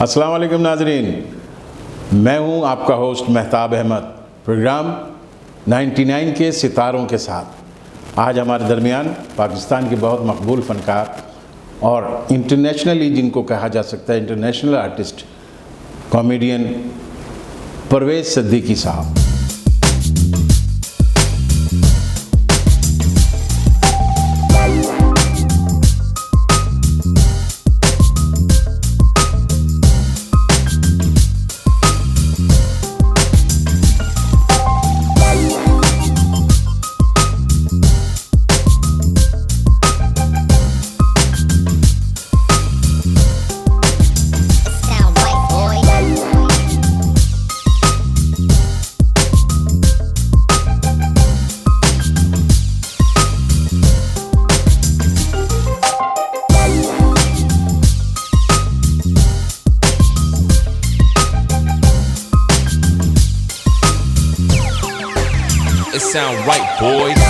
السلام علیکم ناظرین، میں ہوں آپ کا ہوسٹ مہتاب احمد، پروگرام 99 کے ستاروں کے ساتھ۔ آج ہمارے درمیان پاکستان کے بہت مقبول فنکار اور انٹرنیشنلی جن کو کہا جا سکتا ہے international artist, comedian Parvez Siddiqui صاحب۔ Sound right, boys.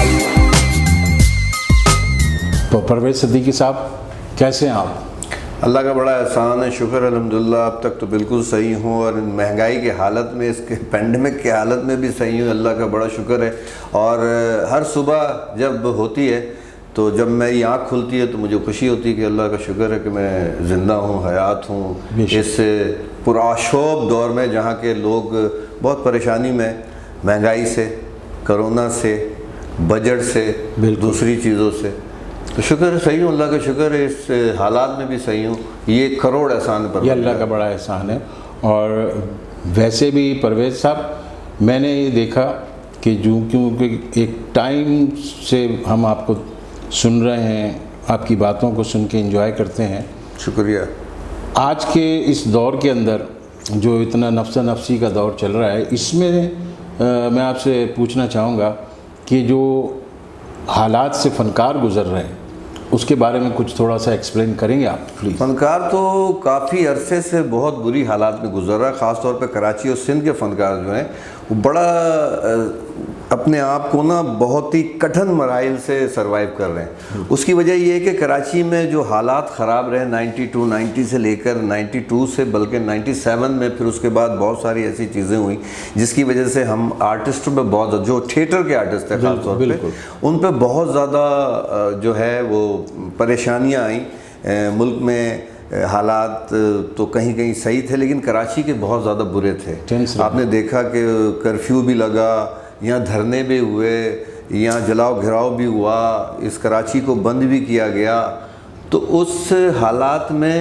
تو پرویز صدیقی صاحب کیسے ہیں آپ؟ اللہ کا بڑا احسان ہے، شکر الحمدللہ، اب تک تو بالکل صحیح ہوں، اور مہنگائی کی حالت میں، اس کے پینڈیمک کی حالت میں بھی صحیح ہوں، اللہ کا بڑا شکر ہے۔ اور ہر صبح جب ہوتی ہے تو جب میری آنکھ کھلتی ہے تو مجھے خوشی ہوتی ہے کہ اللہ کا شکر ہے کہ میں زندہ ہوں، حیات ہوں اس پرآشوب دور میں، جہاں کے لوگ بہت پریشانی میں، مہنگائی سے، کرونا سے، بجٹ سے، دوسری چیزوں سے، تو شکر ہے صحیح ہوں، اللہ کا شکر ہے، اس حالات میں بھی صحیح ہوں۔ یہ کروڑ احسان پر، یہ اللہ کا بڑا احسان ہے۔ اور ویسے بھی پرویز صاحب، میں نے یہ دیکھا کہ کیونکہ ایک ٹائم سے ہم آپ کو سن رہے ہیں، آپ کی باتوں کو سن کے انجوائے کرتے ہیں۔ شکریہ۔ آج کے اس دور کے اندر جو اتنا نفس نفسی کا دور چل رہا ہے، اس میں میں آپ سے پوچھنا چاہوں گا کہ جو حالات سے فنکار گزر رہے ہیں اس کے بارے میں کچھ تھوڑا سا ایکسپلین کریں گے آپ پلیز؟ فنکار تو کافی عرصے سے بہت بری حالات میں گزر رہا ہے، خاص طور پہ کراچی اور سندھ کے فنکار جو ہیں وہ بڑا اپنے آپ کو بہت ہی کٹھن مراحل سے سروائیو کر رہے ہیں۔ اس کی وجہ یہ ہے کہ کراچی میں جو حالات خراب رہے 90 سے لے کر 92 سے بلکہ 97 میں، پھر اس کے بعد بہت ساری ایسی چیزیں ہوئیں جس کی وجہ سے ہم آرٹسٹوں پہ بہت، جو تھیٹر کے آرٹسٹ ہیں خاص طور پہ، ان پہ بہت زیادہ جو ہے وہ پریشانیاں آئیں۔ ملک میں حالات تو کہیں کہیں صحیح تھے لیکن کراچی کے بہت زیادہ برے تھے۔ آپ نے دیکھا کہ کرفیو بھی لگا، یہاں دھرنے بھی ہوئے، یہاں جلاؤ گھراؤ بھی ہوا، اس کراچی کو بند بھی کیا گیا۔ تو اس حالات میں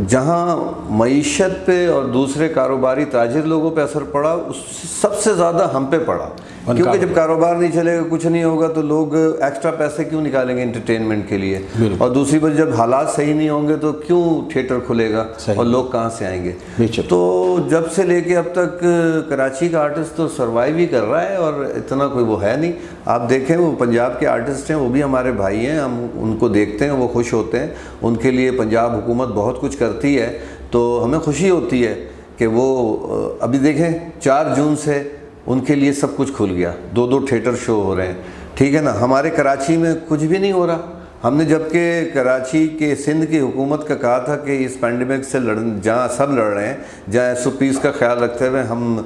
جہاں معیشت پہ اور دوسرے کاروباری تاجر لوگوں پہ اثر پڑا، اس سب سے زیادہ ہم پہ پڑا، کیونکہ جب کاروبار نہیں چلے گا، کچھ نہیں ہوگا تو لوگ ایکسٹرا پیسے کیوں نکالیں گے انٹرٹینمنٹ کے لیے؟ اور دوسری بات، جب حالات صحیح نہیں ہوں گے تو کیوں تھیٹر کھلے گا اور لوگ کہاں سے آئیں گے؟ تو جب سے لے کے اب تک کراچی کا آرٹسٹ تو سروائیو ہی کر رہا ہے، اور اتنا کوئی وہ ہے نہیں۔ آپ دیکھیں وہ پنجاب کے آرٹسٹ ہیں، وہ بھی ہمارے بھائی ہیں، ہم ان کو دیکھتے ہیں، وہ خوش ہوتے ہیں، ان کے لیے پنجاب حکومت بہت کچھ کرتی ہے، تو ہمیں خوشی ہوتی ہے کہ وہ ابھی دیکھیں 4 جون سے ان کے لیے سب کچھ کھل گیا، 2 تھیٹر شو ہو رہے ہیں، ٹھیک ہے نا۔ ہمارے کراچی میں کچھ بھی نہیں ہو رہا۔ ہم نے جبکہ کراچی کے سندھ کی حکومت کا کہا تھا کہ اس پینڈیمک سے جہاں سب لڑ رہے ہیں، جہاں SOPs کا خیال رکھتے ہوئے ہم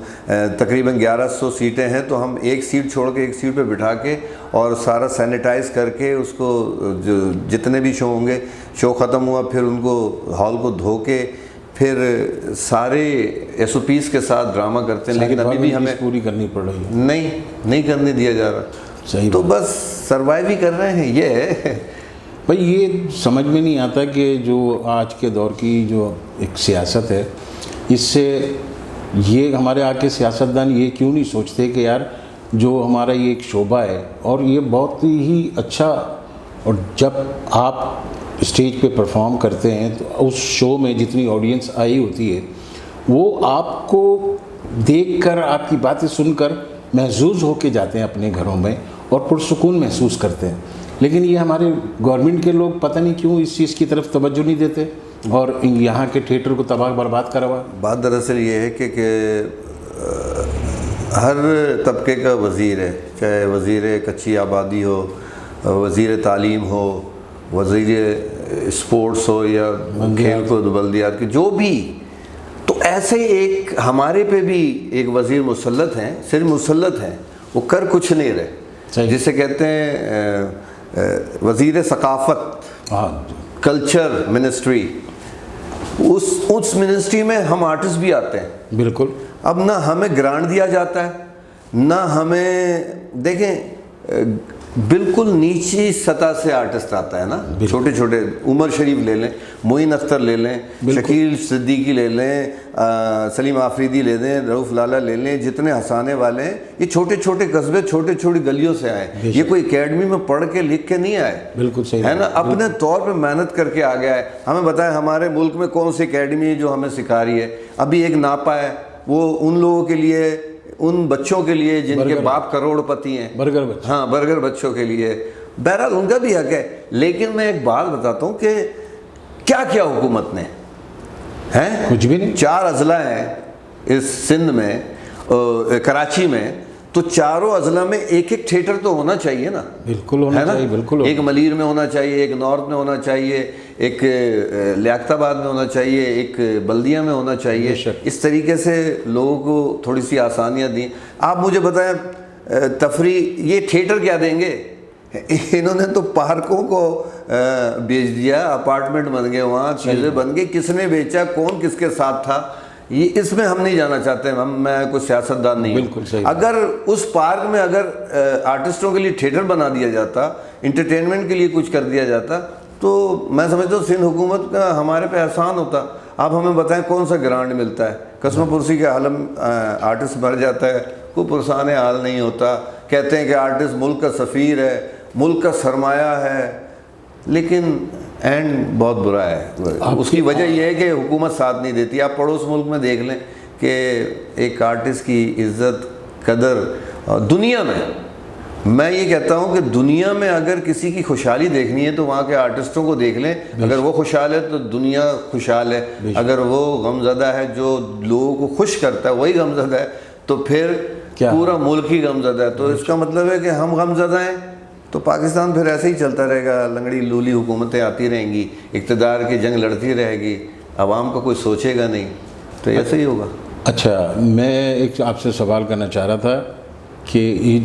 تقریباً 1100 سیٹیں ہیں، تو ہم ایک سیٹ چھوڑ کے ایک سیٹ پہ بٹھا کے اور سارا سینیٹائز کر کے اس کو، جو جتنے بھی شو ہوں گے، شو ختم ہوا پھر ان کو ہال کو دھو کے پھر سارے SOPs کے ساتھ ڈرامہ کرتے ہیں، لیکن ابھی بھی ہمیں پوری کرنی پڑ رہی ہے، نہیں کرنے دیا جا رہا۔ صحیح تو بس سروائیو ہی کر رہے ہیں۔ یہ ہے بھائی، یہ سمجھ میں نہیں آتا کہ جو آج کے دور کی جو ایک سیاست ہے، اس سے یہ ہمارے آج کے سیاستدان یہ کیوں نہیں سوچتے کہ یار جو ہمارا یہ ایک شعبہ ہے اور یہ بہت ہی اچھا، اور جب آپ اسٹیج پہ پرفارم کرتے ہیں تو اس شو میں جتنی آڈینس آئی ہوتی ہے وہ آپ کو دیکھ کر، آپ کی باتیں سن کر محظوظ ہو کے جاتے ہیں اپنے گھروں میں اور پرسکون محسوس کرتے ہیں۔ لیکن یہ ہمارے گورنمنٹ کے لوگ پتہ نہیں کیوں اس چیز کی طرف توجہ نہیں دیتے اور یہاں کے تھیٹر کو تباہ برباد کروا۔ بات دراصل یہ ہے کہ ہر طبقے کا وزیر ہے، چاہے وزیر کچی آبادی ہو، وزیر تعلیم ہو، وزیر اسپورٹس ہو یا کھیل کود بلدیات کی جو بھی، تو ایسے ایک ہمارے پہ بھی ایک وزیر مسلط ہیں، صرف مسلط ہیں، وہ کر کچھ نہیں رہے، جسے کہتے ہیں وزیر ثقافت، کلچر منسٹری، اس منسٹری میں ہم آرٹسٹ بھی آتے ہیں. بالکل. اب نہ ہمیں گرانٹ دیا جاتا ہے، نہ ہمیں، دیکھیں بالکل نیچی سطح سے آرٹسٹ آتا ہے نا، چھوٹے چھوٹے، عمر شریف لے لیں، معین اختر لے لیں، شکیل صدیقی لے لیں، سلیم آفریدی لے لیں، رؤف لالہ لے لیں، جتنے ہنسانے والے ہیں یہ چھوٹے چھوٹے قصبے، چھوٹی چھوٹی گلیوں سے آئے، یہ کوئی اکیڈمی میں پڑھ کے لکھ کے نہیں آئے. بالکل صحیح ہے نا، اپنے طور پہ محنت کر کے آ گیا ہے. ہمیں بتائیں ہمارے ملک میں کون سی اکیڈمی ہے جو ہمیں سکھا رہی ہے؟ ابھی ایک ناپا ہے، وہ ان لوگوں کے لیے، ان بچوں کے لیے جن کے باپ کروڑ پتی ہیں، برگر بچے، ہاں برگر بچوں کے لیے. بہرحال ان کا بھی حق ہے، لیکن میں ایک بات بتاتا ہوں کہ کیا کیا حکومت نے ہیں، کچھ بھی نہیں. 4 اضلاع ہیں اس سندھ میں، کراچی میں، تو چاروں اضلاع میں ایک ایک تھیٹر تو ہونا چاہیے نا. بالکل ہونا چاہیے، بالکل. ایک ملیر میں ہونا چاہیے، ایک نارتھ میں ہونا چاہیے، ایک لیاقت آباد میں ہونا چاہیے، ایک بلدیہ میں ہونا چاہیے. اس طریقے سے لوگوں کو تھوڑی سی آسانیاں دیں. آپ مجھے بتائیں تفریح، یہ تھیٹر کیا دیں گے؟ انہوں نے تو پارکوں کو بیچ دیا، اپارٹمنٹ بن گئے، وہاں چیزیں بن گئی. کس نے بیچا، کون کس کے ساتھ تھا، یہ اس میں ہم نہیں جانا چاہتے. میں کوئی سیاستدان نہیں ہوں. اگر اس پارک میں اگر آرٹسٹوں کے لیے تھیٹر بنا دیا جاتا، انٹرٹینمنٹ کے لیے کچھ کر دیا جاتا، تو میں سمجھتا ہوں سندھ حکومت کا ہمارے پہ احسان ہوتا. آپ ہمیں بتائیں کون سا گرانٹ ملتا ہے؟ قسم پرسی کے عالم آرٹسٹ مر جاتا ہے، کوئی پرسان حال نہیں ہوتا. کہتے ہیں کہ آرٹسٹ ملک کا سفیر ہے، ملک کا سرمایہ ہے، لیکن اینڈ بہت برا ہے. اس کی وجہ یہ ہے کہ حکومت ساتھ نہیں دیتی. آپ پڑوس ملک میں دیکھ لیں کہ ایک آرٹسٹ کی عزت قدر دنیا میں یہ کہتا ہوں کہ دنیا میں اگر کسی کی خوشحالی دیکھنی ہے تو وہاں کے آرٹسٹوں کو دیکھ لیں. اگر وہ خوشحال ہے تو دنیا خوشحال ہے. اگر وہ غمزدہ ہے، جو لوگوں کو خوش کرتا ہے وہی غمزدہ ہے، تو پھر پورا ملک ہی غمزدہ ہے. تو اس کا مطلب ہے کہ ہم غمزدہ ہیں تو پاکستان پھر ایسے ہی چلتا رہے گا. لنگڑی لولی حکومتیں آتی رہیں گی، اقتدار کی جنگ لڑتی رہے گی، عوام کا کوئی سوچے گا نہیں، تو ایسے ہی ہوگا. اچھا، میں ایک آپ سے سوال کرنا چاہ رہا تھا کہ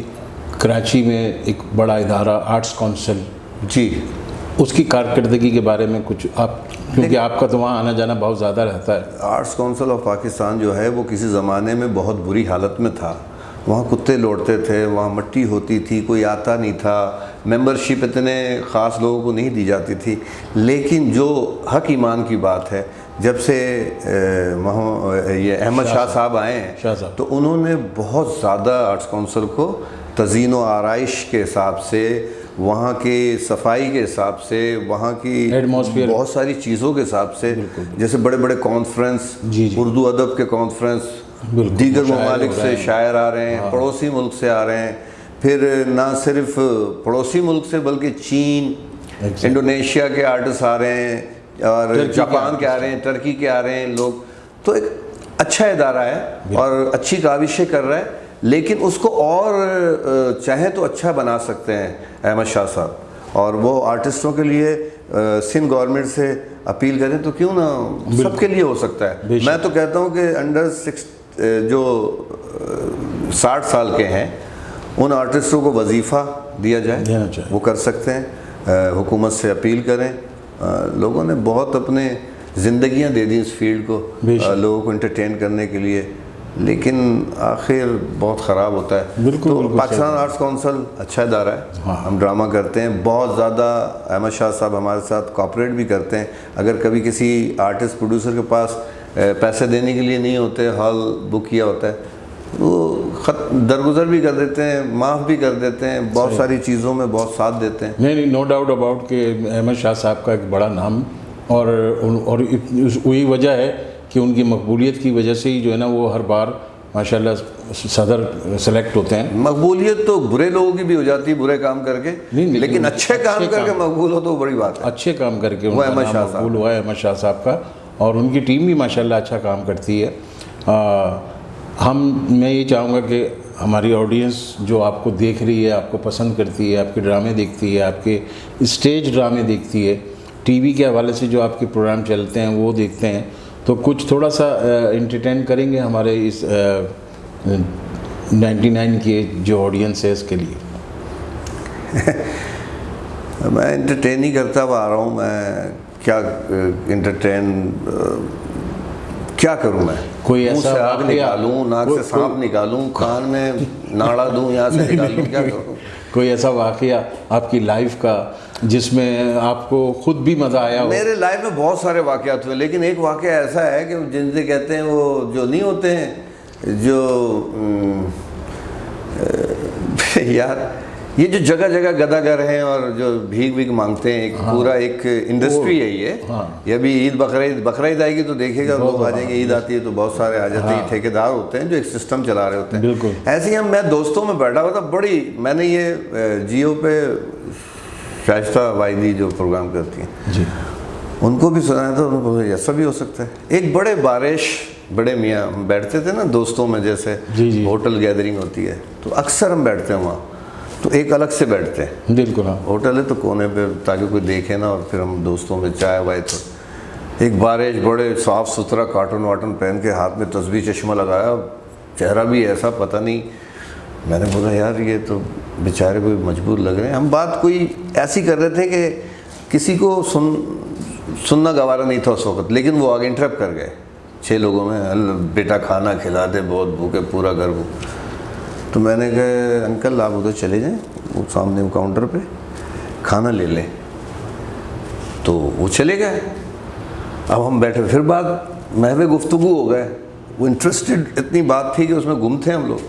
کراچی میں ایک بڑا ادارہ آرٹس کونسل، جی، اس کی کارکردگی کے بارے میں کچھ آپ، کیونکہ آپ کا تو وہاں آنا جانا بہت زیادہ رہتا ہے. آرٹس کونسل آف پاکستان جو ہے وہ کسی زمانے میں بہت بری حالت میں تھا. وہاں کتے لوٹتے تھے، وہاں مٹی ہوتی تھی، کوئی آتا نہیں تھا، ممبرشپ اتنے خاص لوگوں کو نہیں دی جاتی تھی. لیکن جو حق ایمان کی بات ہے، جب سے یہ احمد شاہ صاحب آئے ہیں تو انہوں نے بہت زیادہ آرٹس کونسل کو تزئین و آرائش کے حساب سے، وہاں کی صفائی کے حساب سے، وہاں کی بہت ساری چیزوں کے حساب سے، جیسے بڑے بڑے کانفرنس، اردو ادب کے کانفرنس، دیگر ممالک سے شاعر آ رہے ہیں، پڑوسی ملک سے آ رہے ہیں. پھر نہ صرف پڑوسی ملک سے بلکہ چین، انڈونیشیا کے آرٹسٹ آ رہے ہیں، اور جاپان کے آ رہے ہیں، ترکی کے آ رہے ہیں لوگ. تو ایک اچھا ادارہ ہے اور اچھی کاوشیں کر رہا ہے، لیکن اس کو اور چاہیں تو اچھا بنا سکتے ہیں احمد شاہ صاحب. اور وہ آرٹسٹوں کے لیے سندھ گورنمنٹ سے اپیل کریں تو کیوں نہ، سب کے لیے ہو سکتا ہے. میں تو کہتا ہوں کہ انڈر 6 جو 60 سال کے ہیں ان آرٹسٹوں کو وظیفہ دیا جائے، وہ کر سکتے ہیں. حکومت سے اپیل کریں. لوگوں نے بہت اپنے زندگیاں دے دیں اس فیلڈ کو، لوگوں کو انٹرٹین کرنے کے لیے، لیکن آخر بہت خراب ہوتا ہے. تو پاکستان آرٹس کونسل اچھا ادارہ ہے، ہم ڈرامہ کرتے ہیں بہت زیادہ. احمد شاہ صاحب ہمارے ساتھ کوآپریٹ بھی کرتے ہیں. اگر کبھی کسی آرٹسٹ پروڈیوسر کے پاس پیسے دینے کے لیے نہیں ہوتے، ہال بک کیا ہوتا ہے، وہ درگزر بھی کر دیتے ہیں، معاف بھی کر دیتے ہیں، بہت ساری چیزوں میں بہت ساتھ دیتے ہیں. نہیں، نو ڈاؤٹ اباؤٹ کہ احمد شاہ صاحب کا ایک بڑا نام، اور وہی وجہ ہے کہ ان کی مقبولیت کی وجہ سے ہی جو ہے نا وہ ہر بار ماشاءاللہ صدر سلیکٹ ہوتے ہیں. مقبولیت تو برے لوگوں کی بھی ہو جاتی ہے برے کام کر کے، لیکن اچھے کام کر کے مقبول ہو تو بڑی بات ہے. اچھے کام کر کے ان کا نام مقبول ہوا ہے احمد شاہ صاحب کا، اور ان کی ٹیم بھی ماشاءاللہ اچھا کام کرتی ہے. میں یہ چاہوں گا کہ ہماری آڈینس جو آپ کو دیکھ رہی ہے، آپ کو پسند کرتی ہے، آپ کے ڈرامے دیکھتی ہے، آپ کے اسٹیج ڈرامے دیکھتی ہے، ٹی وی کے حوالے سے جو آپ کے پروگرام چلتے ہیں وہ دیکھتے ہیں، تو کچھ تھوڑا سا انٹرٹین کریں گے ہمارے اس 99 کی جو آڈینس ہے اس کے لیے؟ میں انٹرٹین ہی کرتا ہوا آ رہا ہوں، میں کیا انٹرٹین کیا کروں؟ میں کوئی منہ ایسا سے آگ واقعہ- نکالوں، ناک سے سانپ نکالوں، کان میں ناڑا دوں، یہاں سے نکالوں، کیا کروں؟ کوئی ایسا واقعہ آپ کی لائف کا جس میں آپ کو خود بھی مزہ آیا ہو؟ میرے لائف میں بہت سارے واقعات ہوئے، لیکن ایک واقعہ ایسا ہے کہ جن سے کہتے ہیں وہ جو نہیں ہوتے ہیں، جو یار یہ جو جگہ جگہ گدا گر ہیں اور جو بھیک بھیک مانگتے ہیں، ایک پورا ایک انڈسٹری ہے یہ ابھی عید بقرعید آئے گی تو دیکھے گا لوگ آ جائیں گے، عید آتی ہے تو بہت سارے آ جاتے ہیں، ٹھیکیدار ہوتے ہیں جو ایک سسٹم چلا رہے ہوتے ہیں۔ بالکل ایسے ہی میں دوستوں میں بیٹھا ہوا تھا، میں نے یہ جیو پہ شائستہ واحدی جو پروگرام کرتی ہیں جی، ان کو بھی سنایا تھا، انہوں نے بولا ایسا بھی ہو سکتا ہے۔ ایک بڑے میاں ہم بیٹھتے تھے نا دوستوں میں، جیسے ہوٹل گیدرنگ ہوتی ہے تو اکثر ہم بیٹھتے ہیں وہاں، تو ایک الگ سے بیٹھتے ہیں، بالکل ہاں، ہوٹل ہے تو کونے پہ تاکہ کوئی دیکھے نا، اور پھر ہم دوستوں میں چائے وائے۔ تو ایک بارش بڑے صاف ستھرا کاٹن واٹن پہن کے ہاتھ میں تسبیح چشمہ لگایا، چہرہ بھی ایسا پتہ نہیں، میں نے بولا یار یہ تو بیچارے کوئی مجبور لگ رہے ہیں۔ ہم بات کوئی ایسی کر رہے تھے کہ کسی کو سننا گوارا نہیں تھا اس وقت، لیکن وہ آگے انٹرپٹ کر گئے 6 لوگوں میں، بیٹا کھانا کھلا دے، بہت بھوکے، پورا گھر بھوک۔ تو میں نے کہا انکل آپ ادھر چلے جائیں، وہ سامنے کاؤنٹر پہ کھانا لے لیں، تو وہ چلے گئے۔ اب ہم بیٹھے، پھر بات محو گفتگو ہو گئے، وہ انٹرسٹڈ اتنی بات تھی کہ اس میں گم تھے ہم لوگ۔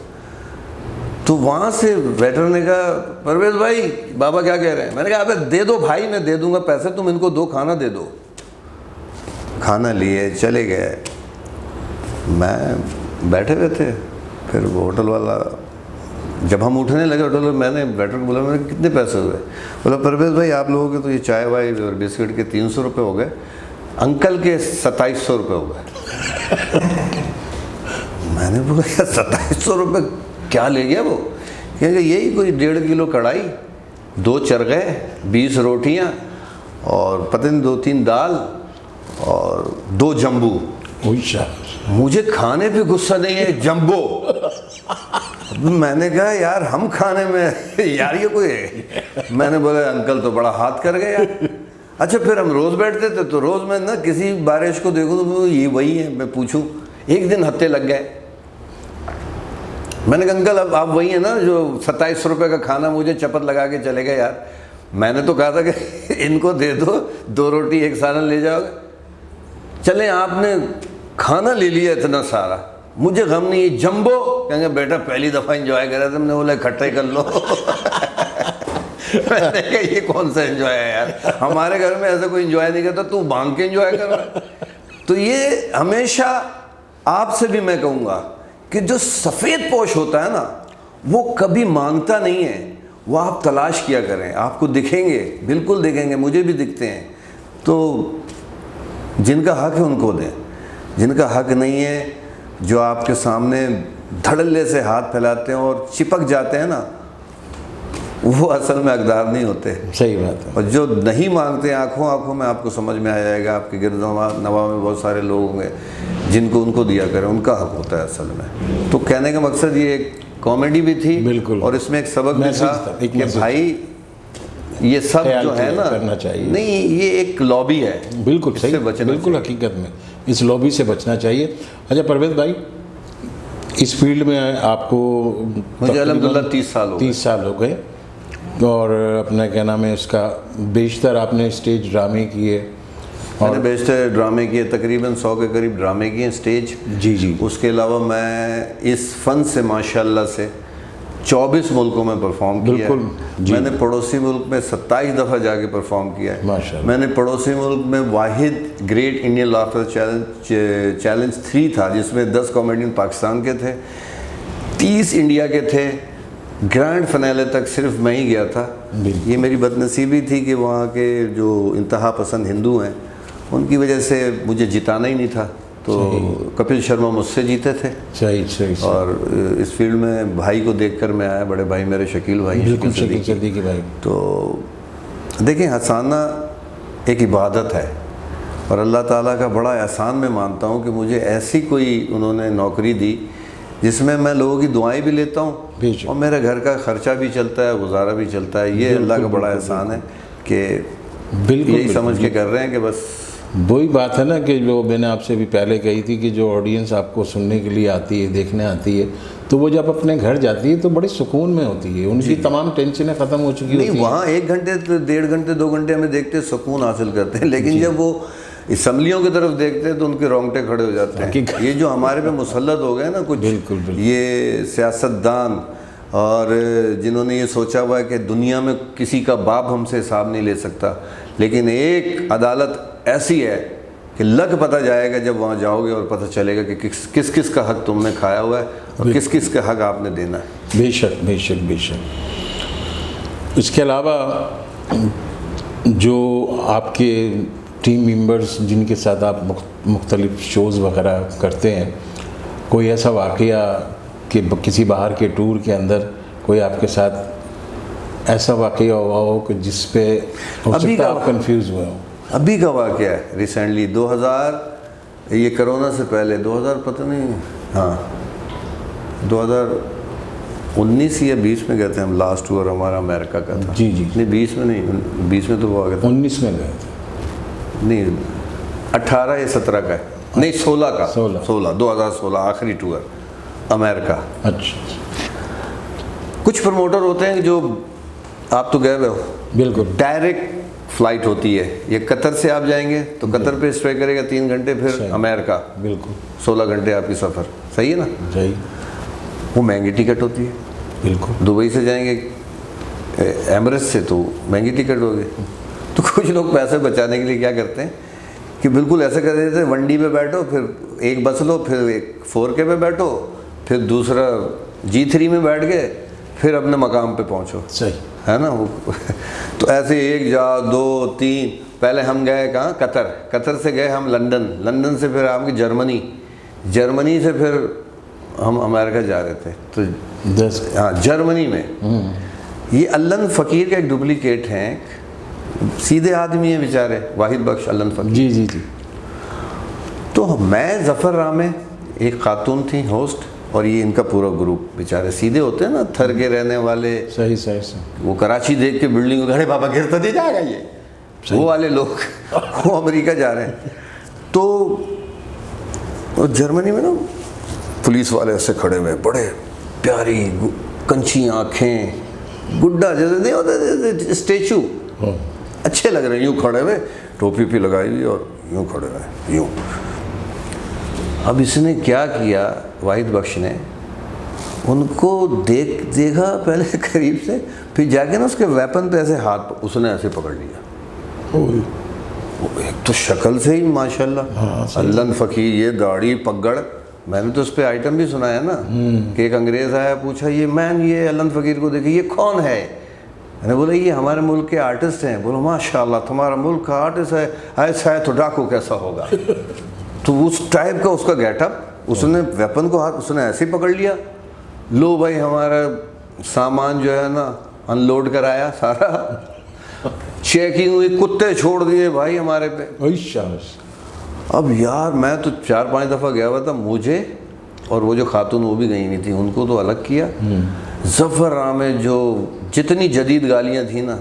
تو وہاں سے ویٹر نے کہا پرویز بھائی بابا کیا کہہ رہے ہیں؟ میں نے کہا ابے دے دو بھائی، میں دے دوں گا پیسے، تم ان کو دو، کھانا دے دو۔ کھانا لیے چلے گئے، میں بیٹھے ہوئے تھے، پھر وہ ہوٹل والا جب ہم اٹھنے لگے ہوٹل میں نے ویٹر کو بولا میں نے کتنے پیسے ہوئے؟ بولا پرویز بھائی آپ لوگوں کے تو یہ چائے وائے اور بسکٹ کے 300 روپے ہو گئے، انکل کے 2700 روپے ہو گئے۔ میں نے بولا کیا 2700 روپے کیا لے گیا وہ؟ کہ یہی کوئی 1.5 کلو کڑھائی، 2 چرغے، 20 روٹیاں اور پتہ نہیں 2-3 دال اور 2 جمبو۔ مجھے کھانے پہ غصہ نہیں ہے، جمبو۔ میں نے کہا یار ہم کھانے میں یار یہ کوئی ہے؟ میں نے بولا انکل تو بڑا ہاتھ کر گیا۔ اچھا پھر ہم روز بیٹھتے تھے تو روز میں نا کسی بارش کو دیکھوں تو یہ وہی ہے، میں پوچھوں، ایک دن ہفتے لگ گئے۔ میں نے کہا انکل اب آپ وہی ہیں نا جو 2700 روپے کا کھانا مجھے چپت لگا کے چلے گئے؟ یار میں نے تو کہا تھا کہ ان کو دے دو، 2 روٹی 1 سالن لے جاؤ گے۔ چلیں آپ نے کھانا لے لیا اتنا سارا، مجھے غم نہیں ہے، جمبو۔ کہیں گے بیٹا پہلی دفعہ انجوائے کرا تھا، ہم نے بولا اکٹھے کر لو۔ میں نے کہا یہ کون سا انجوائے ہے یار، ہمارے گھر میں ایسا کوئی انجوائے نہیں کرتا، تو مانگ کے انجوائے کر رہا ہے۔ تو یہ ہمیشہ آپ سے بھی میں کہوں گا کہ جو سفید پوش ہوتا ہے نا وہ کبھی مانگتا نہیں ہے، وہ آپ تلاش کیا کریں، آپ کو دکھیں گے، بالکل دکھیں گے، مجھے بھی دکھتے ہیں۔ تو جن کا حق ہے ان کو دیں، جن کا حق نہیں ہے، جو آپ کے سامنے دھڑلے سے ہاتھ پھیلاتے ہیں اور چپک جاتے ہیں نا، وہ اصل میں حقدار نہیں ہوتے۔ صحیح بات ہے۔ اور جو نہیں مانگتے آنکھوں میں آپ کو سمجھ میں آ جائے گا، آپ کے گرد نواح میں بہت سارے لوگ ہوں گے جن کو ان کو دیا کریں، ان کا حق ہوتا ہے اصل میں۔ تو کہنے کا مقصد یہ ایک کامیڈی بھی تھی، بالکل، اور اس میں ایک سبق بھی میسج تھا تھا، ایک کہ میسج بھائی یہ سب جو ہے نا کرنا چاہیے، نہیں یہ ایک لابی ہے، بالکل اس سے صحیح، بچنا بالکل حقیقت میں اس لابی سے بچنا چاہیے۔ اچھا پرویز بھائی اس فیلڈ میں آپ کو مجھے الحمدللہ 30 سال ہو گئے۔ 30 سال ہو گئے، اور اپنا کیا نام ہے اس کا، بیشتر آپ نے اسٹیج ڈرامے کیے، میں نے بیشتر ڈرامے کیے، تقریباً 100 کے قریب ڈرامے کیے اسٹیج۔ جی جی۔ اس کے علاوہ میں اس فن سے ماشاءاللہ سے 24 ملکوں میں پرفارم کیا ہے۔ بالکل جی۔ میں نے پڑوسی ملک میں 27 دفعہ جا کے پرفارم کیا ہے۔ ماشاءاللہ۔ میں نے پڑوسی ملک میں واحد گریٹ انڈین لافٹر چیلنج 3 تھا، جس میں 10 کامیڈین پاکستان کے تھے، 30 انڈیا کے تھے، گرینڈ فنیلے تک صرف میں ہی گیا تھا۔ یہ میری بد نصیبی تھی کہ وہاں کے جو انتہا پسند ہندو ہیں ان کی وجہ سے مجھے جتانا ہی نہیں تھا، تو کپل شرما مجھ سے جیتے تھے۔ صحیح صحیح۔ اور اس فیلڈ میں بھائی کو دیکھ کر میں آیا، بڑے بھائی میرے شکیل بھائی، بالکل شکیل صدیقی بھائی۔ تو دیکھیں ہنسانا ایک عبادت ہے، اور اللہ تعالیٰ کا بڑا احسان میں مانتا ہوں کہ مجھے ایسی کوئی انہوں نے نوکری دی جس میں میں لوگوں کی دعائیں بھی لیتا ہوں اور میرے گھر کا خرچہ بھی چلتا ہے، گزارا بھی چلتا ہے. یہ اللہ کا بڑا احسان ہے کہ یہی سمجھ کے کر رہے ہیں کہ بس. وہی بات ہے نا کہ جو میں نے آپ سے بھی پہلے کہی تھی کہ جو آڈینس آپ کو سننے کے لیے آتی ہے، دیکھنے آتی ہے، تو وہ جب اپنے گھر جاتی ہے تو بڑی سکون میں ہوتی ہے، ان کی تمام ٹینشنیں ختم ہو چکی ہوتی ہیں. وہاں 1 گھنٹے 1.5 گھنٹے 2 گھنٹے ہمیں دیکھتے سکون حاصل کرتے ہیں، لیکن جب وہ اسمبلیوں کی طرف دیکھتے ہیں تو ان کے رونگٹے کھڑے ہو جاتے ہیں. یہ جو ہمارے پہ مسلط ہو گئے نا کچھ یہ سیاستدان، اور جنہوں نے یہ سوچا ہوا ہے کہ دنیا میں کسی کا باپ ہم سے حساب نہیں لے سکتا، لیکن ایک عدالت ایسی ہے کہ لگ پتہ جائے گا جب وہاں جاؤ گے اور پتہ چلے گا کہ کس کس کا حق تم نے کھایا ہوا ہے اور کس کس کا حق آپ نے دینا ہے. بے شک بے شک بے شک. اس کے علاوہ جو آپ کے ٹیم ممبرز جن کے ساتھ آپ مختلف شوز وغیرہ کرتے ہیں، کوئی ایسا واقعہ کہ کسی باہر کے ٹور کے اندر کوئی آپ کے ساتھ ایسا واقعہ ہوا ہو کہ جس پہ ہو سکتا ہے آپ کنفیوز ہوئے ہوں؟ ابھی کا واقعہ ہے ریسنٹلی 2000 یہ کرونا سے پہلے 2000 پتہ نہیں، ہاں 2019 یا 20 میں گئے تھے ہم. لاسٹ ٹور ہمارا امریکہ کا تھا. جی جی. نہیں 20 میں نہیں، 20 میں تو وہ آ گیا تھا. 19 میں گئے تھے. نہیں 18 یا 17 کا ہے، نہیں 16 کا. 2016 آخری ٹور امریکہ. اچھا. کچھ پروموٹر ہوتے ہیں جو آپ تو گئے ہوئے ہو، بالکل ڈائریکٹ فلائٹ ہوتی ہے. یہ قطر سے آپ جائیں گے تو قطر پہ اسٹے کرے گا 3 گھنٹے، پھر امریکہ بالکل 16 گھنٹے آپ کی سفر. صحیح ہے نا؟ صحیح. وہ مہنگی ٹکٹ ہوتی ہے. بالکل. دبئی سے جائیں گے ایمریٹس سے تو مہنگی ٹکٹ ہوگی. تو کچھ لوگ پیسے بچانے کے لیے کیا کرتے ہیں کہ بالکل ایسا کر دیتے ہیں 1D پہ بیٹھو، پھر ایک بس لو، پھر ایک 4K پہ بیٹھو، پھر دوسرا G3 میں بیٹھ گئے، پھر اپنے مقام پہ پہنچو. صحیح ہے نا؟ تو ایسے 1 جا 2 3. پہلے ہم گئے کہاں؟ قطر سے گئے ہم لندن سے پھر ہم جرمنی سے پھر ہم امریکہ جا رہے تھے. تو ہاں جرمنی میں یہ علن فقیر کا ایک ڈپلیکیٹ ہیں، سیدھے آدمی ہیں بیچارے، واحد بخش علن فقیر. جی جی جی. تو میں ظفر رامے، ایک خاتون تھی ہوسٹ، اور یہ ان کا پورا گروپ بیچارے سیدھے ہوتے ہیں نا، تھر کے رہنے والے. صحیح. وہ کراچی دیکھ کے بلڈنگ کو، ارے بابا گر تو نہیں جائے گا یہ، وہ والے لوگ وہ امریکہ جا رہے ہیں. تو جرمنی میں نا پولیس والے ایسے کھڑے ہوئے، بڑے پیاری کنچی آنکھیں، گڈا جیسے نہیں ہوتے اسٹیچو، اچھے لگ رہے ہیں، یوں کھڑے ہوئے، ٹوپی پہ لگائی ہوئی اور یوں کھڑے ہوئے یوں. اب اس نے کیا کیا، واحد بخش نے ان کو دیکھا پہلے قریب سے، پھر جا کے نا اس کے ویپن پہ ایسے ہاتھ اس نے ایسے پکڑ لیا. ایک تو شکل سے ہی ماشاءاللہ علن فقیر، یہ داڑھی پگڑ. میں نے تو اس پہ آئٹم بھی سنایا نا کہ ایک انگریز آیا، پوچھا یہ مین یہ علن فقیر کو دیکھے یہ کون ہے؟ میں نے بولا یہ ہمارے ملک کے آرٹسٹ ہیں. بولا ماشاءاللہ تمہارا ملک کا آرٹسٹ ہے، ایسا ہے تو ڈاکو کیسا ہوگا؟ تو اس ٹائپ کا اس کا گیٹ اپ. اس نے ویپن کو ہاتھ اس نے ایسے ہی پکڑ لیا. لو بھائی ہمارا سامان جو ہے نا ان لوڈ کرایا سارا، چیکنگ ہوئی، کتے چھوڑ دیے بھائی ہمارے پہ. اب یار میں تو 4-5 دفعہ گیا ہوا تھا، مجھے اور وہ جو خاتون وہ بھی گئی نہیں تھی، ان کو تو الگ کیا. ظفر رامے جو جتنی جدید گالیاں تھیں نا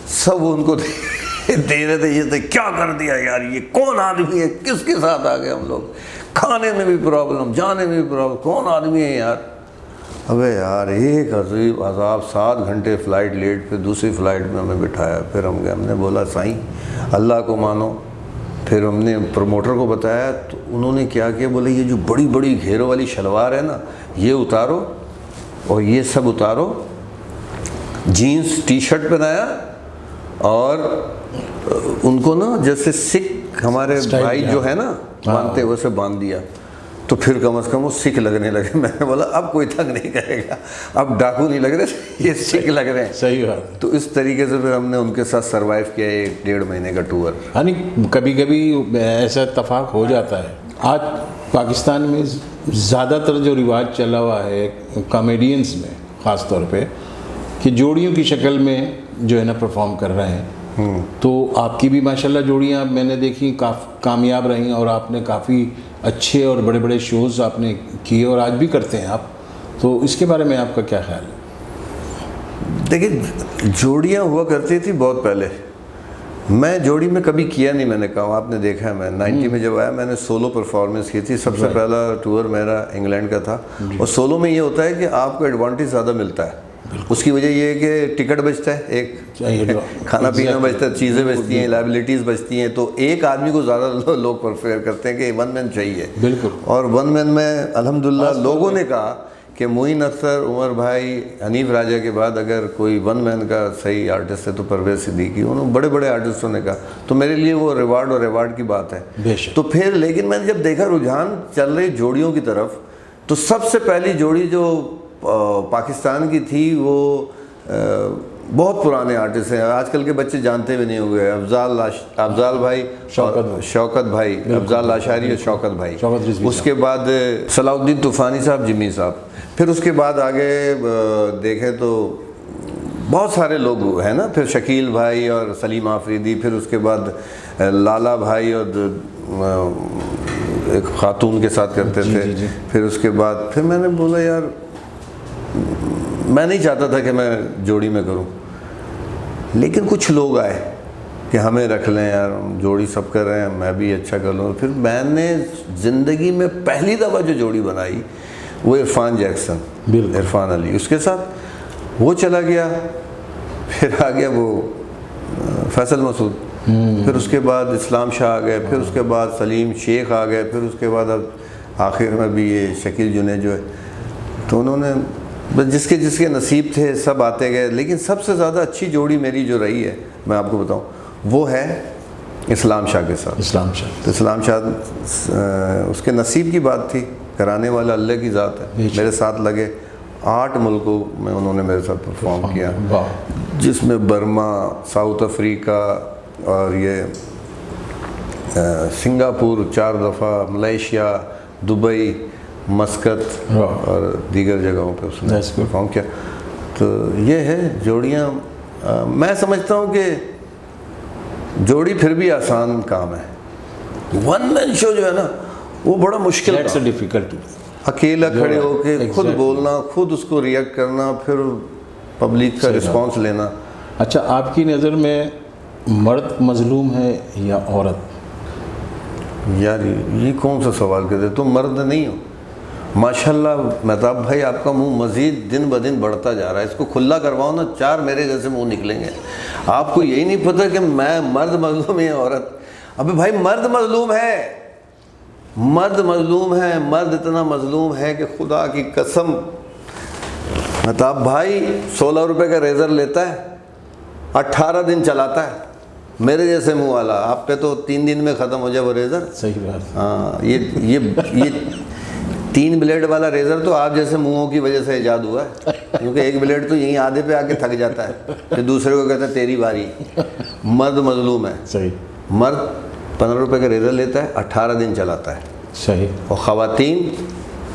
سب ان کو دے رہے تھے. یہ تھے کیا کر دیا یار، یہ کون آدمی ہے، کس کے ساتھ آ گئے ہم لوگ، کھانے میں بھی پرابلم، جانے میں بھی پرابلم، کون آدمی ہے یار. ابے یار ایک عجیب عذاب، 7 گھنٹے فلائٹ لیٹ، پھر دوسری فلائٹ میں ہمیں بٹھایا، پھر ہم گئے. ہم نے بولا سائیں اللہ کو مانو. پھر ہم نے پروموٹر کو بتایا تو انہوں نے کیا کیا، بولے یہ جو بڑی بڑی گھیروں والی شلوار ہے نا یہ اتارو اور یہ سب اتارو. جینس ٹی شرٹ پہنایا اور ان کو نا جیسے سکھ ہمارے بھائی جو ہے نا باندھتے ویسے باندھ دیا. تو پھر کم از کم وہ سکھ لگنے لگے. میں نے بولا اب کوئی تنگ نہیں کرے گا، اب ڈاکو نہیں لگ رہے، یہ سکھ لگ رہے ہیں. صحیح بات. تو اس طریقے سے پھر ہم نے ان کے ساتھ سروائیو کیا 1-1.5 مہینے کا ٹور. یعنی کبھی کبھی ایسا اتفاق ہو جاتا ہے. آج پاکستان میں زیادہ تر جو رواج چلا ہوا ہے کامیڈینز میں خاص طور پہ کہ جوڑیوں کی شکل میں جو ہے نا پرفارم کر رہے ہیں، تو آپ کی بھی ماشاءاللہ جوڑیاں میں نے دیکھی کامیاب رہیں اور آپ نے کافی اچھے اور بڑے بڑے شوز آپ نے کیے اور آج بھی کرتے ہیں آپ. تو اس کے بارے میں آپ کا کیا خیال ہے؟ دیکھیں جوڑیاں ہوا کرتی تھی بہت پہلے. میں جوڑی میں کبھی کیا نہیں, میں نے کہا آپ نے دیکھا ہے میں 90 میں جب آیا میں نے سولو پرفارمنس کی تھی. سب سے پہلا ٹور میرا انگلینڈ کا تھا. اور سولو میں یہ ہوتا ہے کہ آپ کو ایڈوانٹیج زیادہ ملتا ہے. اس کی وجہ یہ ہے کہ ٹکٹ بچتا ہے, ایک کھانا پینا بچتا ہے, چیزیں بچتی ہیں, لائبلٹیز بچتی ہیں. تو ایک آدمی کو زیادہ لوگ پریفر کرتے ہیں کہ ون مین چاہیے. بالکل. اور ون مین میں الحمدللہ لوگوں نے کہا کہ معین اختر, عمر بھائی, حنیف راجہ کے بعد اگر کوئی ون مین کا صحیح آرٹسٹ ہے تو پرویز صدیقی. انہوں بڑے بڑے آرٹسٹوں نے کہا. تو میرے لیے وہ ریوارڈ اور ریوارڈ کی بات ہے. تو پھر لیکن میں نے جب دیکھا رجحان چل رہی جوڑیوں کی طرف, تو سب سے پہلی جوڑی جو پاکستان کی تھی وہ بہت پرانے آرٹسٹ ہیں, آج کل کے بچے جانتے بھی نہیں ہوئے. افضال بھائی, شوکت بھائی, افضال لاشاری اور شوکت بھائی. اس کے بعد صلاح الدین طوفانی صاحب, جمی صاحب. پھر اس کے بعد آگے دیکھیں تو بہت سارے لوگ ہیں نا. پھر شکیل بھائی اور سلیم آفریدی. پھر اس کے بعد لالا بھائی اور ایک خاتون کے ساتھ کرتے تھے. پھر اس کے بعد پھر میں نے بولا یار میں نہیں چاہتا تھا کہ میں جوڑی میں کروں, لیکن کچھ لوگ آئے کہ ہمیں رکھ لیں یار, جوڑی سب کر رہے ہیں, میں بھی اچھا کر لوں. پھر میں نے زندگی میں پہلی دفعہ جو جوڑی بنائی وہ عرفان جیکسن, عرفان علی, اس کے ساتھ وہ چلا گیا. پھر آ گیا وہ فیصل مسعود. پھر اس کے بعد اسلام شاہ آ گئے. پھر اس کے بعد سلیم شیخ آ گئے. پھر اس کے بعد اب آخر میں بھی یہ شکیل جنید جو ہے. تو انہوں نے جس کے نصیب تھے سب آتے گئے. لیکن سب سے زیادہ اچھی جوڑی میری جو رہی ہے میں آپ کو بتاؤں وہ ہے اسلام شاہ کے ساتھ. تو اسلام شاہ اس کے نصیب کی بات تھی, کرانے والا اللہ کی ذات ہے. میرے ساتھ لگے 8 ملکوں میں انہوں نے میرے ساتھ پرفارم کیا, جس میں برما, ساؤتھ افریقہ اور یہ سنگاپور 4 دفعہ, ملیشیا, دبئی, مسقط اور دیگر جگہوں پہ اس نے پرفارم کیا. تو یہ ہے جوڑیاں. میں سمجھتا ہوں کہ جوڑی پھر بھی آسان کام ہے. ون مین شو جو ہے نا وہ بڑا مشکل ہے. اکیلا کھڑے ہو کے خود بولنا, خود اس کو ریئیکٹ کرنا, پھر پبلک کا رسپانس لینا. اچھا, آپ کی نظر میں مرد مظلوم ہے یا عورت؟ یار یہ کون سا سوال کرتے, تم مرد نہیں ہو. ماشاءاللہ مہتاب بھائی آپ کا منہ مزید دن بدن بڑھتا جا رہا ہے. اس کو کھلا کرواؤ نا, 4 میرے جیسے منہ نکلیں گے. آپ کو یہی نہیں پتہ کہ میں مرد مظلوم ہے یا عورت. ابھی بھائی مرد مظلوم ہے, مرد مظلوم ہے. مرد اتنا مظلوم ہے کہ خدا کی قسم مہتاب بھائی 16 روپے کا ریزر لیتا ہے, 18 دن چلاتا ہے. میرے جیسے منہ والا, آپ پہ تو 3 دن میں ختم ہو جائے وہ ریزر. صحیح بات. ہاں یہ 3 بلیڈ والا ریزر تو آپ جیسے منہوں کی وجہ سے ایجاد ہوا ہے, کیونکہ ایک بلیڈ تو یہیں آدھے پہ آ کے تھک جاتا ہے, پھر دوسرے کو کہتا ہے تیری باری. مرد مظلوم ہے. صحیح. مرد 15 روپے کا ریزر لیتا ہے, 18 دن چلاتا ہے. صحیح. اور خواتین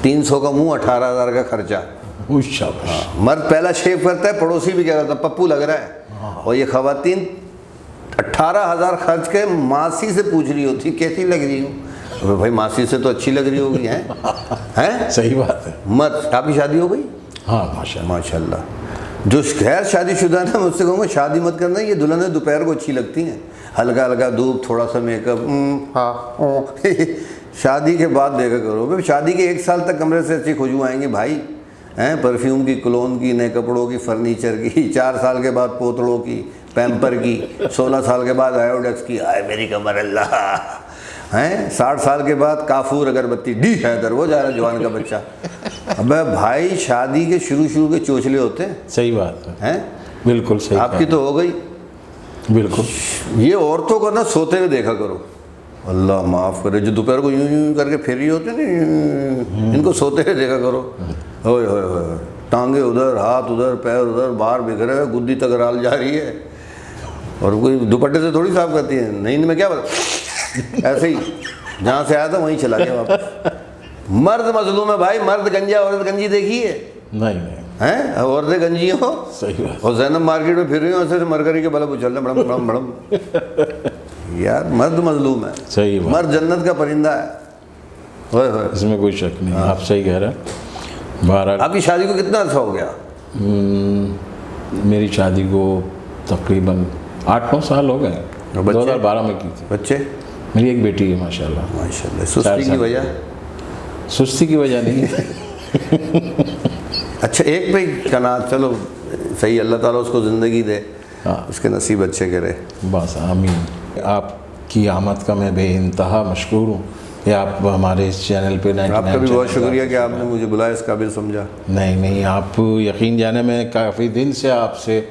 300 کا منہ, 18,000 کا خرچہ. مرد پہلا شیو کرتا ہے, پڑوسی بھی کہہ رہا تھا پپو لگ رہا ہے. اور یہ خواتین 18,000 خرچ کے ماسی سے پوچھ رہی ہوتی کیسی لگ رہی ہوں. بھائی ماسی سے تو اچھی لگ رہی ہوگی. ہیں صحیح بات ہے. مرد آپ کی شادی ہو گئی؟ ہاں ماشاء اللہ. جو غیر شادی شدہ نا مجھ سے کہوں گا شادی مت کرنا, یہ دلہنیں دوپہر کو اچھی لگتی ہیں, ہلکا ہلکا دھوپ, تھوڑا سا میک اپ. شادی کے بعد دیکھا کرو. شادی کے 1 سال تک کمرے سے اچھی خوشبو آئیں گی بھائی, پرفیوم کی, کلون کی, نئے کپڑوں کی, فرنیچر کی. 4 سال کے بعد پوتڑوں کی, پیمپر کی. 16 سال کے بعد آیوڈیکس کی, آئے میری کمر اللہ. 60 سال کے بعد کافور اگربتی, ڈی حیدر, وہ جا رہا جوان کا بچہ. ابے بھائی شادی کے شروع کے چوچلے ہوتے ہیں. صحیح بات ہے. بالکل صحیح. آپ کی تو ہو گئی. بالکل. یہ عورتوں کو نا سوتے ہوئے دیکھا کرو, اللہ معاف کرے, جو دوپہر کو یوں کر کے پھر رہی ہوتے نا, ان کو سوتے ہوئے دیکھا کرو. ہوئے ہوئے ہوئے, ٹانگیں ادھر, ہاتھ ادھر, پیر ادھر, باہر بکھرے ہوئے, گدی تک رال جا رہی ہے. اور کوئی دوپٹے سے تھوڑی صاف کرتی ہے. نیند میں کیا بتا, ایسے ہی جہاں سے آیا تھا وہیں چلا گیا واپس. مرد مظلوم ہے بھائی. مرد گنجا, عورت گنجی دیکھی ہے؟ نہیں. ہیں عورتیں گنجی ہوں صحیح بات. اور زینب مارکیٹ میں پھر رہی ہوں ایسے مرکری کے بلب اچھل رہے ہیں بڑم بڑم. یار مرد مظلوم ہے, صحیح بات. مرد جنت کا پرندہ ہے. ہوئے ہوئے. اس میں کوئی شک نہیں, آپ صحیح کہہ رہے ہیں. بہرحال آپ کی شادی کو کتنا عرصہ ہو گیا؟ میری شادی کو تقریباً 8-9 سال ہو گئے. بچے؟ 2012 میں کی تھی. بچے؟ میری ایک بیٹی ہے ماشاءاللہ. ماشاء اللہ. سستی کی وجہ؟ سستی کی وجہ نہیں. اچھا ایک پہ کنات, چلو صحیح, اللہ تعالیٰ اس کو زندگی دے, اس کے نصیب اچھے کرے. بس آمین. آپ کی آمد کا میں بے انتہا مشکور ہوں کہ آپ ہمارے اس چینل پہ 99 آپ کا بھی بہت شکریہ کہ آپ نے مجھے بلایا, اس قابل سمجھا. نہیں, آپ یقین جانے میں کافی دن سے آپ سے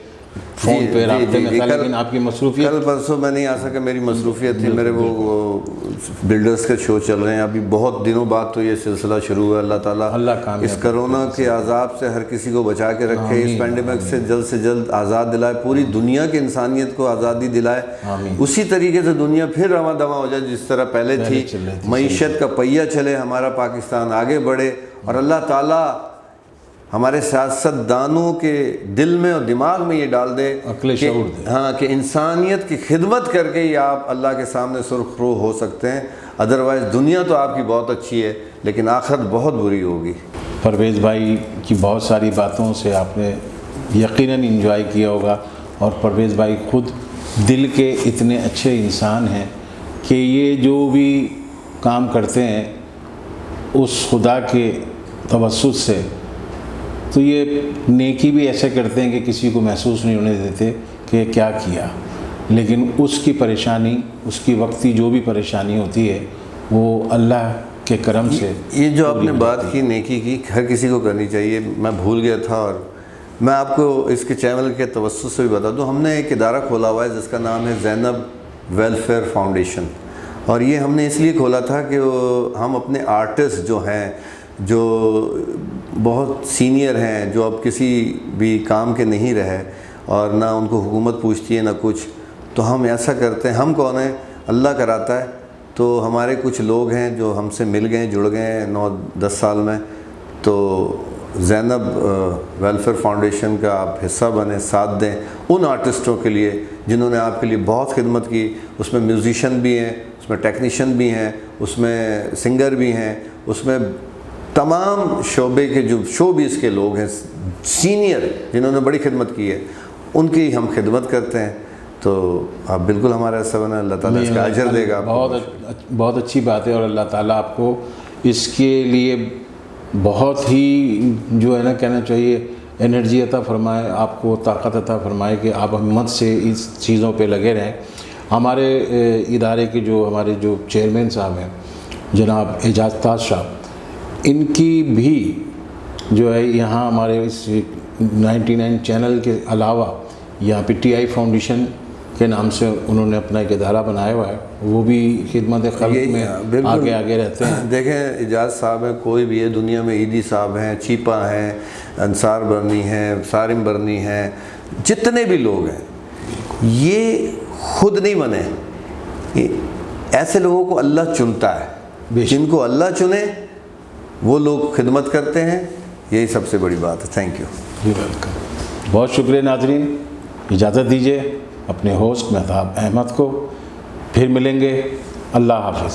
فون پہ رابطے میں تھا, لیکن آپ کی مصروفیت. کل پرسوں میں نہیں آ سکا, میری مصروفیت تھی, میرے وہ بلڈرز کے شو چل رہے ہیں. ابھی بہت دنوں بعد تو یہ سلسلہ شروع ہوا. اللہ تعالیٰ اس کرونا کے عذاب سے ہر کسی کو بچا کے رکھے, اس پینڈیمک سے جلد آزاد دلائے, پوری دنیا کی انسانیت کو آزادی دلائے. اسی طریقے سے دنیا پھر رواں دواں ہو جائے جس طرح پہلے تھی. معیشت کا پہیہ چلے, ہمارا پاکستان آگے بڑھے, اور اللہ تعالیٰ ہمارے سیاست دانوں کے دل میں اور دماغ میں یہ ڈال دے کہ انسانیت کی خدمت کر کے ہی آپ اللہ کے سامنے سرخ رو ہو سکتے ہیں. ادروائز دنیا تو آپ کی بہت اچھی ہے لیکن آخرت بہت بری ہوگی. پرویز بھائی کی بہت ساری باتوں سے آپ نے یقیناً انجوائے کیا ہوگا, اور پرویز بھائی خود دل کے اتنے اچھے انسان ہیں کہ یہ جو بھی کام کرتے ہیں اس خدا کے توسط سے, تو یہ نیکی بھی ایسے کرتے ہیں کہ کسی کو محسوس نہیں ہونے دیتے کہ کیا کیا, لیکن اس کی پریشانی, اس کی وقتی جو بھی پریشانی ہوتی ہے وہ اللہ کے کرم سے. یہ جو آپ نے بات کی نیکی کی, ہر کسی کو کرنی چاہیے. میں بھول گیا تھا, اور میں آپ کو اس کے چینل کے توسط سے بھی بتا دوں, ہم نے ایک ادارہ کھولا ہوا ہے جس کا نام ہے زینب ویلفیئر فاؤنڈیشن. اور یہ ہم نے اس لیے کھولا تھا کہ ہم اپنے آرٹسٹ جو ہیں, جو بہت سینئر ہیں, جو اب کسی بھی کام کے نہیں رہے اور نہ ان کو حکومت پوچھتی ہے نہ کچھ, تو ہم ایسا کرتے ہیں. ہم کون ہیں؟ اللہ کراتا ہے. تو ہمارے کچھ لوگ ہیں جو ہم سے مل گئے, جڑ گئے ہیں 9-10 سال میں. تو زینب ویلفیئر فاؤنڈیشن کا آپ حصہ بنیں, ساتھ دیں ان آرٹسٹوں کے لیے جنہوں نے آپ کے لیے بہت خدمت کی. اس میں میوزیشین بھی ہیں, اس میں ٹیکنیشین بھی ہیں, اس میں سنگر بھی ہیں, اس میں تمام شعبے کے جو شو بیس کے لوگ ہیں سینئر جنہوں نے بڑی خدمت کی ہے, ان کی ہم خدمت کرتے ہیں. تو آپ بالکل ہمارا ایسا بنا, اللہ تعالیٰ اس کا اجر دے گا. بہت اچھی بات ہے, اور اللہ تعالیٰ آپ کو اس کے لیے بہت ہی جو ہے نا کہنا چاہیے انرجی عطا فرمائے, آپ کو طاقت عطا فرمائے کہ آپ ہمت سے اس چیزوں پہ لگے رہیں. ہمارے ادارے کے ہمارے جو چیئرمین صاحب ہیں جناب اعجاز تاج صاحب, ان کی بھی جو ہے یہاں ہمارے اس 99 چینل کے علاوہ یہاں پہ ٹی آئی فاؤنڈیشن کے نام سے انہوں نے اپنا ایک ادارہ بنایا ہوا ہے, وہ بھی خدمت خلق میں آگے رہتے ہیں. دیکھیں اعجاز صاحب ہیں, کوئی بھی ہے دنیا میں, عیدی صاحب ہیں, چیپا ہیں, انصار برنی ہیں, سارم برنی ہیں, جتنے بھی لوگ ہیں یہ خود نہیں بنے, ایسے لوگوں کو اللہ چنتا ہے. جن کو اللہ چنے وہ لوگ خدمت کرتے ہیں, یہی سب سے بڑی بات ہے. Thank you. جی ویلکم. بہت شکریہ ناظرین, اجازت دیجیے اپنے ہوسٹ مہتاب احمد کو. پھر ملیں گے. اللہ حافظ.